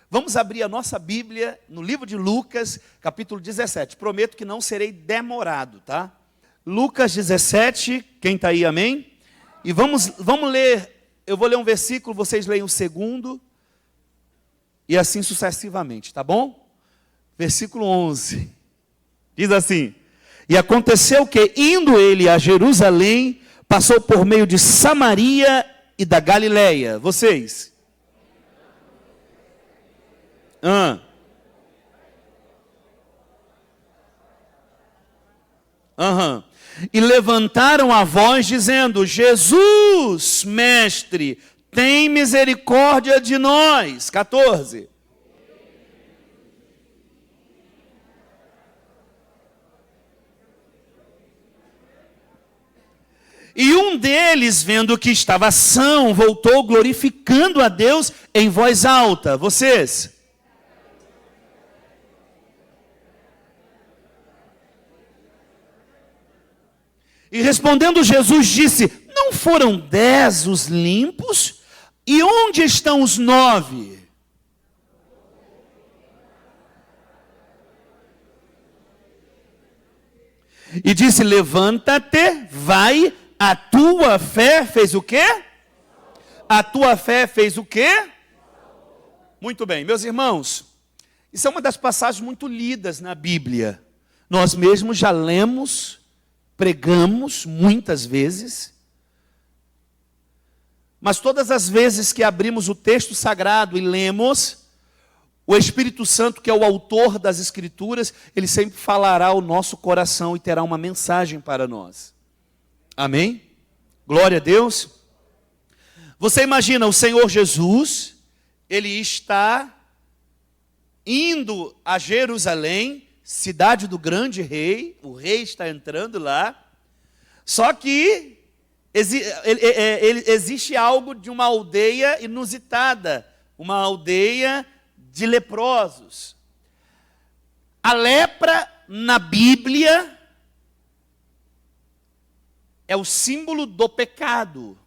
Vamos abrir a nossa Bíblia no livro de Lucas, capítulo 17. Prometo que não serei demorado, tá? Lucas 17, quem está aí, amém? E vamos ler, eu vou ler um versículo, vocês leem o segundo, e assim sucessivamente, tá bom? Versículo 11, diz assim: E aconteceu que, indo ele a Jerusalém, passou por meio de Samaria e da Galileia. Vocês? E levantaram a voz dizendo: Jesus, mestre, tem misericórdia de nós. 14. E um deles, vendo que estava são, voltou glorificando a Deus em voz alta. Vocês? E respondendo Jesus disse: Não foram 10 os limpos? E onde estão os 9? E disse: Levanta-te, vai, a tua fé fez o quê? A tua fé fez o quê? Muito bem, meus irmãos, isso é uma das passagens muito lidas na Bíblia. Nós mesmos já lemos, pregamos muitas vezes, mas todas as vezes que abrimos o texto sagrado e lemos, o Espírito Santo, que é o autor das Escrituras, ele sempre falará ao nosso coração e terá uma mensagem para nós. Amém? Glória a Deus. Você imagina o Senhor Jesus, ele está indo a Jerusalém, cidade do grande rei, o rei está entrando lá, só que existe algo de uma aldeia inusitada, uma aldeia de leprosos. A lepra na Bíblia é o símbolo do pecado.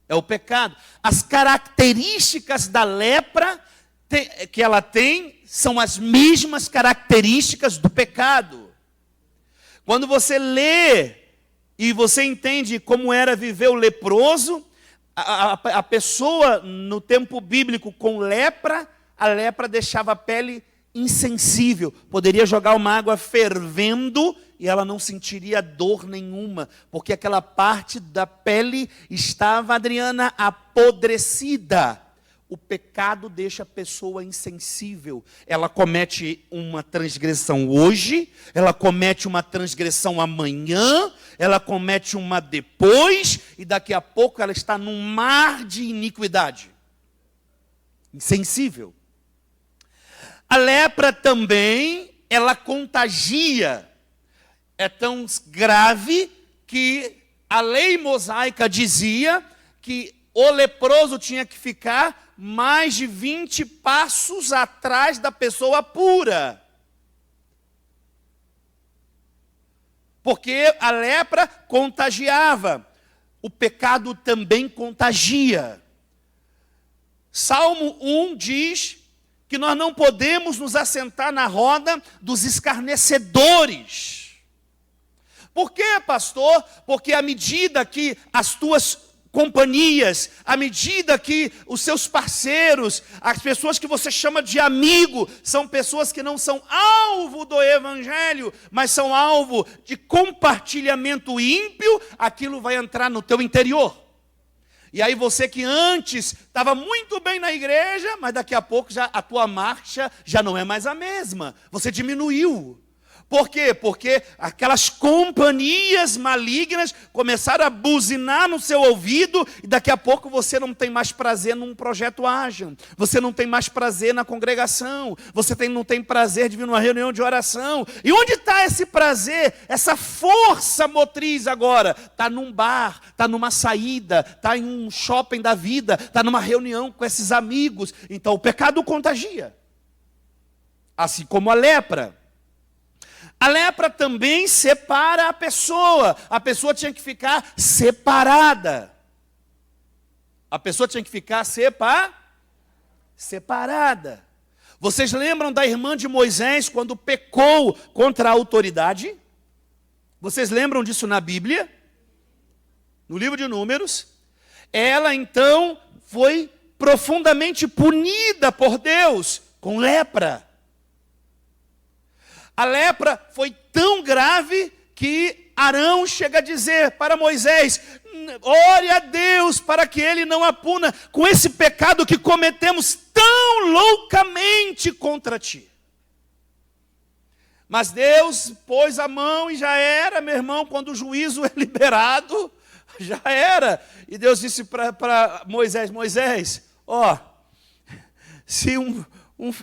É o pecado. As características da lepra que ela tem são as mesmas características do pecado. Quando você lê e você entende como era viver o leproso, a pessoa no tempo bíblico com lepra, a lepra deixava a pele insensível. Poderia jogar uma água fervendo e ela não sentiria dor nenhuma, porque aquela parte da pele estava, Adriana, apodrecida. O pecado deixa a pessoa insensível. Ela comete uma transgressão hoje, ela comete uma transgressão amanhã, ela comete uma depois, e daqui a pouco ela está num mar de iniquidade. Insensível. A lepra também, ela contagia. É tão grave que a lei mosaica dizia que o leproso tinha que ficar mais de 20 passos atrás da pessoa pura. Porque a lepra contagiava. O pecado também contagia. Salmo 1 diz que nós não podemos nos assentar na roda dos escarnecedores. Por quê, pastor? Porque à medida que as tuas companhias, à medida que os seus parceiros, as pessoas que você chama de amigo, são pessoas que não são alvo do evangelho, mas são alvo de compartilhamento ímpio, aquilo vai entrar no teu interior. E aí você que antes estava muito bem na igreja, mas daqui a pouco já, a tua marcha já não é mais a mesma. Você diminuiu. Por quê? Porque aquelas companhias malignas começaram a buzinar no seu ouvido e daqui a pouco você não tem mais prazer num projeto ágil, você não tem mais prazer na congregação, você não tem prazer de vir numa reunião de oração. E onde está esse prazer, essa força motriz agora? Está num bar, está numa saída, está em um shopping da vida, está numa reunião com esses amigos. Então o pecado contagia, assim como a lepra. A lepra também separa a pessoa tinha que ficar separada. A pessoa tinha que ficar separada. separada. Vocês lembram da irmã de Moisés quando pecou contra a autoridade? Vocês lembram disso na Bíblia? No livro de Números. Ela então foi profundamente punida por Deus com lepra. A lepra foi tão grave que Arão chega a dizer para Moisés: ore a Deus para que ele não a puna com esse pecado que cometemos tão loucamente contra ti. Mas Deus pôs a mão e já era, meu irmão, quando o juízo é liberado, já era. E Deus disse para Moisés: Moisés, se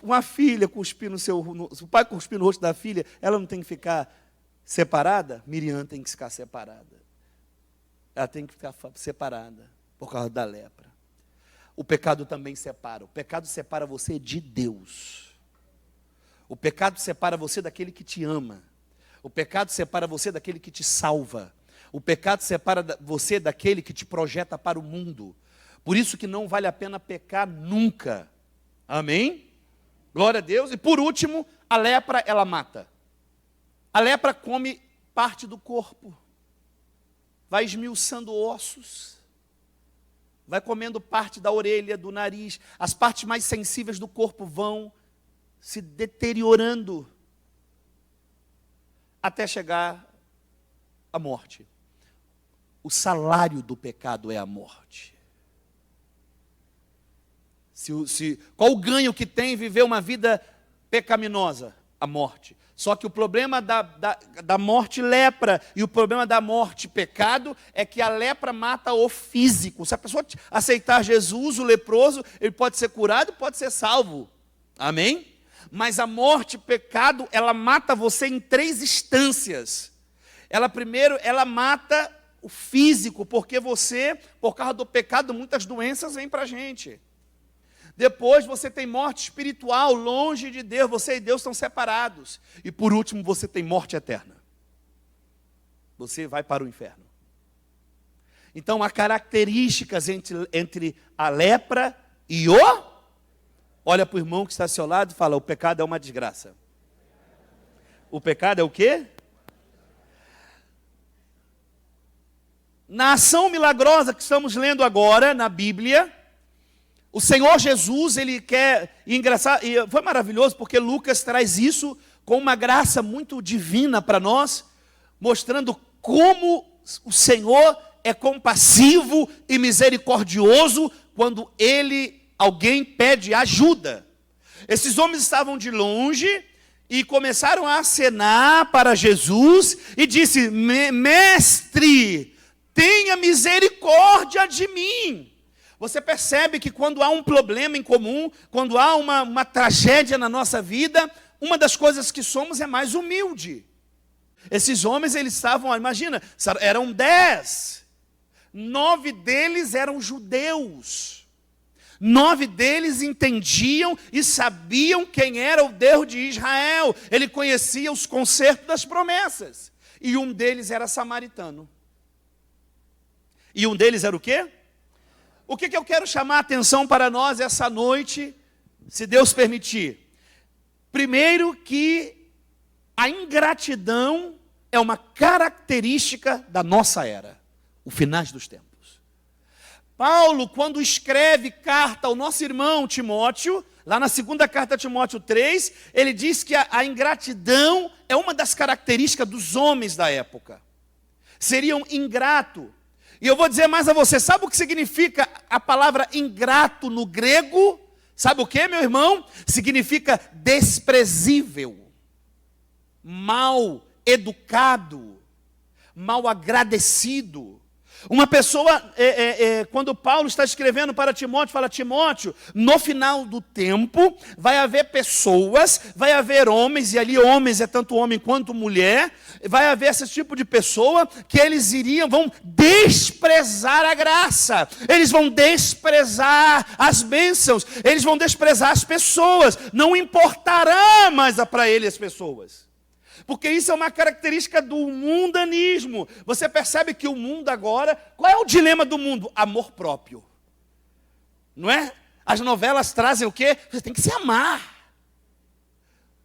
uma filha cuspir se o pai cuspir no rosto da filha, ela não tem que ficar separada? Miriam tem que ficar separada. Ela tem que ficar separada por causa da lepra. O pecado também separa. O pecado separa você de Deus. O pecado separa você daquele que te ama. O pecado separa você daquele que te salva. O pecado separa você daquele que te projeta para o mundo. Por isso que não vale a pena pecar nunca. Amém? Glória a Deus. E por último, a lepra, ela mata. A lepra come parte do corpo. Vai esmiuçando ossos. Vai comendo parte da orelha, do nariz. As partes mais sensíveis do corpo vão se deteriorando até chegar à morte. O salário do pecado é a morte. Qual o ganho que tem viver uma vida pecaminosa? A morte. Só que o problema da morte lepra e o problema da morte pecado é que a lepra mata o físico. Se a pessoa aceitar Jesus, o leproso, ele pode ser curado e pode ser salvo. Amém? Mas a morte pecado, ela mata você em 3 instâncias. Primeiro, ela mata o físico, porque você, por causa do pecado, muitas doenças vêm para a gente. Depois você tem morte espiritual, longe de Deus, você e Deus estão separados. E por último, você tem morte eterna. Você vai para o inferno. Então, há características entre a lepra e o... Olha para o irmão que está ao seu lado e fala: o pecado é uma desgraça. O pecado é o quê? Na ação milagrosa que estamos lendo agora, na Bíblia, o Senhor Jesus, ele quer, e foi maravilhoso, porque Lucas traz isso com uma graça muito divina para nós, mostrando como o Senhor é compassivo e misericordioso quando alguém pede ajuda. Esses homens estavam de longe e começaram a acenar para Jesus e disse: mestre, tenha misericórdia de mim. Você percebe que quando há um problema em comum, quando há uma tragédia na nossa vida, uma das coisas que somos é mais humilde. Esses homens, eles estavam, imagina, eram 10. 9 deles eram judeus. 9 deles entendiam e sabiam quem era o Deus de Israel. Ele conhecia os concertos das promessas. E um deles era samaritano. E um deles era o quê? O que eu quero chamar a atenção para nós essa noite, se Deus permitir? Primeiro, que a ingratidão é uma característica da nossa era, o finais dos tempos. Paulo, quando escreve carta ao nosso irmão Timóteo, lá na segunda carta a Timóteo 3, ele diz que a ingratidão é uma das características dos homens da época. Seriam ingratos. E eu vou dizer mais a você, sabe o que significa a palavra ingrato no grego? Sabe o que, meu irmão? Significa desprezível, mal educado, mal agradecido. Uma pessoa, quando Paulo está escrevendo para Timóteo, fala: Timóteo, no final do tempo, vai haver pessoas, vai haver homens, e ali homens é tanto homem quanto mulher, vai haver esse tipo de pessoa, que eles vão desprezar a graça, eles vão desprezar as bênçãos, eles vão desprezar as pessoas, não importará mais para eles as pessoas. Porque isso é uma característica do mundanismo. Você percebe que o mundo agora, qual é o dilema do mundo? Amor próprio. Não é? As novelas trazem o quê? Você tem que se amar.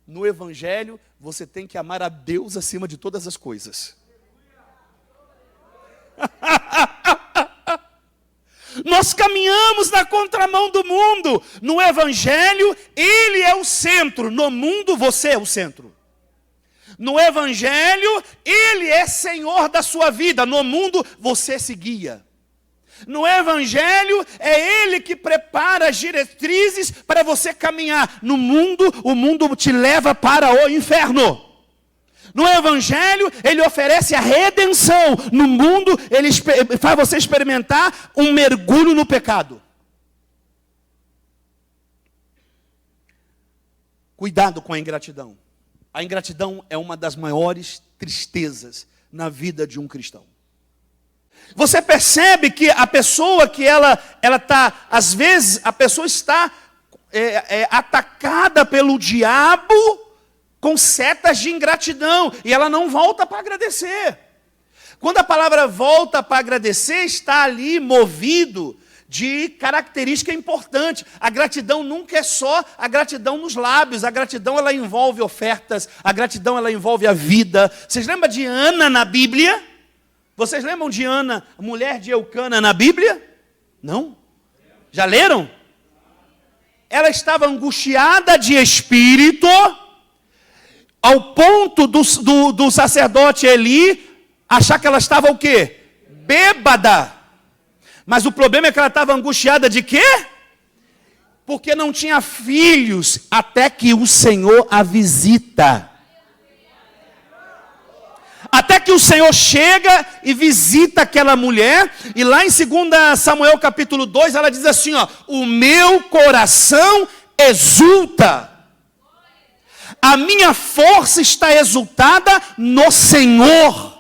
No Evangelho, você tem que amar a Deus acima de todas as coisas. Nós caminhamos na contramão do mundo. No Evangelho, Ele é o centro. No mundo, você é o centro. No Evangelho, Ele é Senhor da sua vida. No mundo, você se guia. No Evangelho, é Ele que prepara as diretrizes para você caminhar. No mundo, o mundo te leva para o inferno. No Evangelho, Ele oferece a redenção. No mundo, Ele faz você experimentar um mergulho no pecado. Cuidado com a ingratidão. A ingratidão é uma das maiores tristezas na vida de um cristão. Você percebe que a pessoa que ela está, às vezes, a pessoa está atacada pelo diabo com setas de ingratidão, e ela não volta para agradecer. Quando a palavra volta para agradecer, está ali movido de característica importante. A gratidão nunca é só a gratidão nos lábios, a gratidão ela envolve ofertas, a gratidão ela envolve a vida. Vocês lembram de Ana na Bíblia? Vocês lembram de Ana, mulher de Eucana na Bíblia? Não? Já leram? Ela estava angustiada de espírito, ao ponto do sacerdote Eli achar que ela estava o quê? Bêbada. Mas o problema é que ela estava angustiada de quê? Porque não tinha filhos, até que o Senhor a visita. Até que o Senhor chega e visita aquela mulher, e lá em 2 Samuel capítulo 2, ela diz assim, ó, o meu coração exulta, a minha força está exultada no Senhor,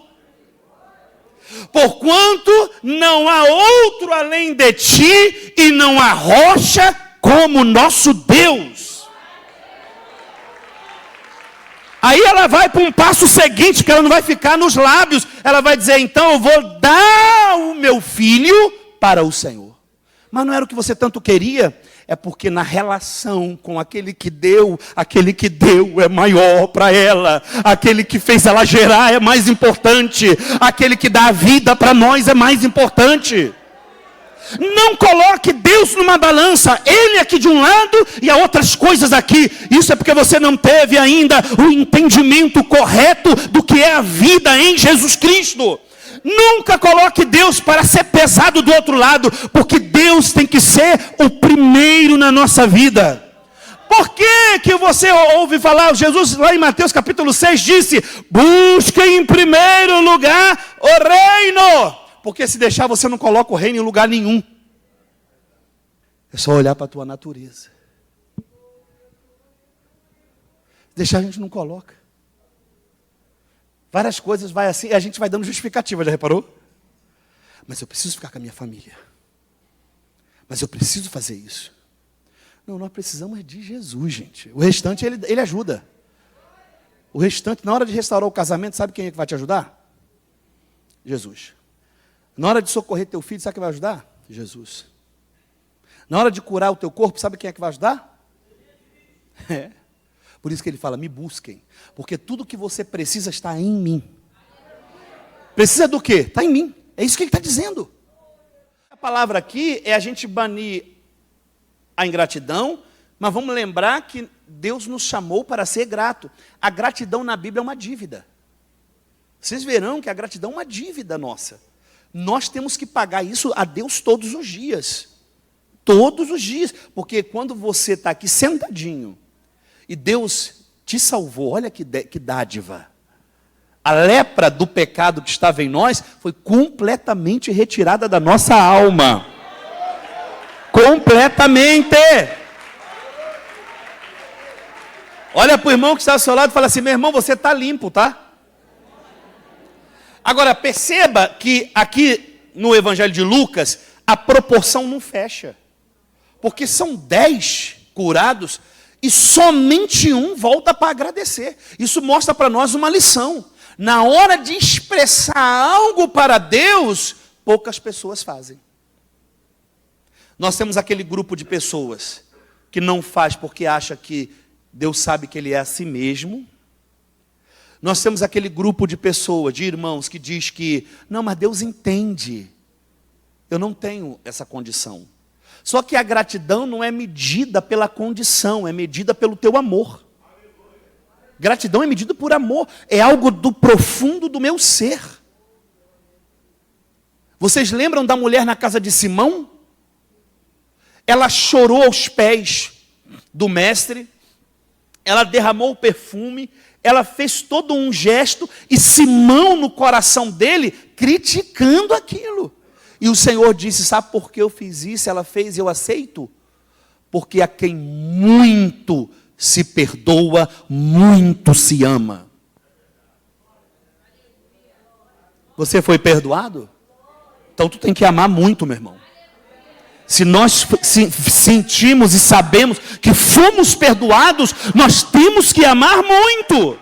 porquanto não há outro além de ti, e não há rocha como nosso Deus. Aí ela vai para um passo seguinte, que ela não vai ficar nos lábios. Ela vai dizer, então eu vou dar o meu filho para o Senhor. Mas não era o que você tanto queria? É porque na relação com aquele que deu é maior para ela. Aquele que fez ela gerar é mais importante. Aquele que dá a vida para nós é mais importante. Não coloque Deus numa balança, Ele aqui de um lado e há outras coisas aqui. Isso é porque você não teve ainda o entendimento correto do que é a vida em Jesus Cristo. Nunca coloque Deus para ser pesado do outro lado, porque Deus tem que ser o primeiro na nossa vida. Por que você ouve falar, Jesus lá em Mateus capítulo 6 disse, busquem em primeiro lugar o reino. Porque se deixar, você não coloca o reino em lugar nenhum. É só olhar para a tua natureza. Deixar, a gente não coloca. Várias coisas vai assim, e a gente vai dando justificativa, já reparou? Mas eu preciso ficar com a minha família. Mas eu preciso fazer isso. Não, nós precisamos de Jesus, gente. O restante, ele ajuda. O restante, na hora de restaurar o casamento, sabe quem é que vai te ajudar? Jesus. Na hora de socorrer teu filho, sabe quem vai ajudar? Jesus. Na hora de curar o teu corpo, sabe quem é que vai ajudar? É. Por isso que ele fala, me busquem. Porque tudo que você precisa está em mim. Precisa do quê? Está em mim. É isso que ele está dizendo. A palavra aqui é a gente banir a ingratidão, mas vamos lembrar que Deus nos chamou para ser grato. A gratidão na Bíblia é uma dívida. Vocês verão que a gratidão é uma dívida nossa. Nós temos que pagar isso a Deus todos os dias. Todos os dias. Porque quando você está aqui sentadinho e Deus te salvou, olha que dádiva. A lepra do pecado que estava em nós foi completamente retirada da nossa alma. Completamente. Olha para o irmão que está ao seu lado e fala assim, meu irmão, você está limpo, tá? Agora, perceba que aqui no Evangelho de Lucas, a proporção não fecha. Porque são 10 curados e somente um volta para agradecer. Isso mostra para nós uma lição. Na hora de expressar algo para Deus, poucas pessoas fazem. Nós temos aquele grupo de pessoas que não faz porque acha que Deus sabe que ele é a si mesmo. Nós temos aquele grupo de pessoas, de irmãos, que diz que, não, mas Deus entende. Eu não tenho essa condição. Só que a gratidão não é medida pela condição, é medida pelo teu amor. Gratidão é medida por amor, é algo do profundo do meu ser. Vocês lembram da mulher na casa de Simão? Ela chorou aos pés do mestre, ela derramou o perfume, ela fez todo um gesto, e Simão no coração dele, criticando aquilo. E o Senhor disse, sabe por que eu fiz isso? Ela fez e eu aceito? Porque a quem muito se perdoa, muito se ama. Você foi perdoado? Então tu tem que amar muito, meu irmão. Se nós sentimos e sabemos que fomos perdoados, nós temos que amar muito.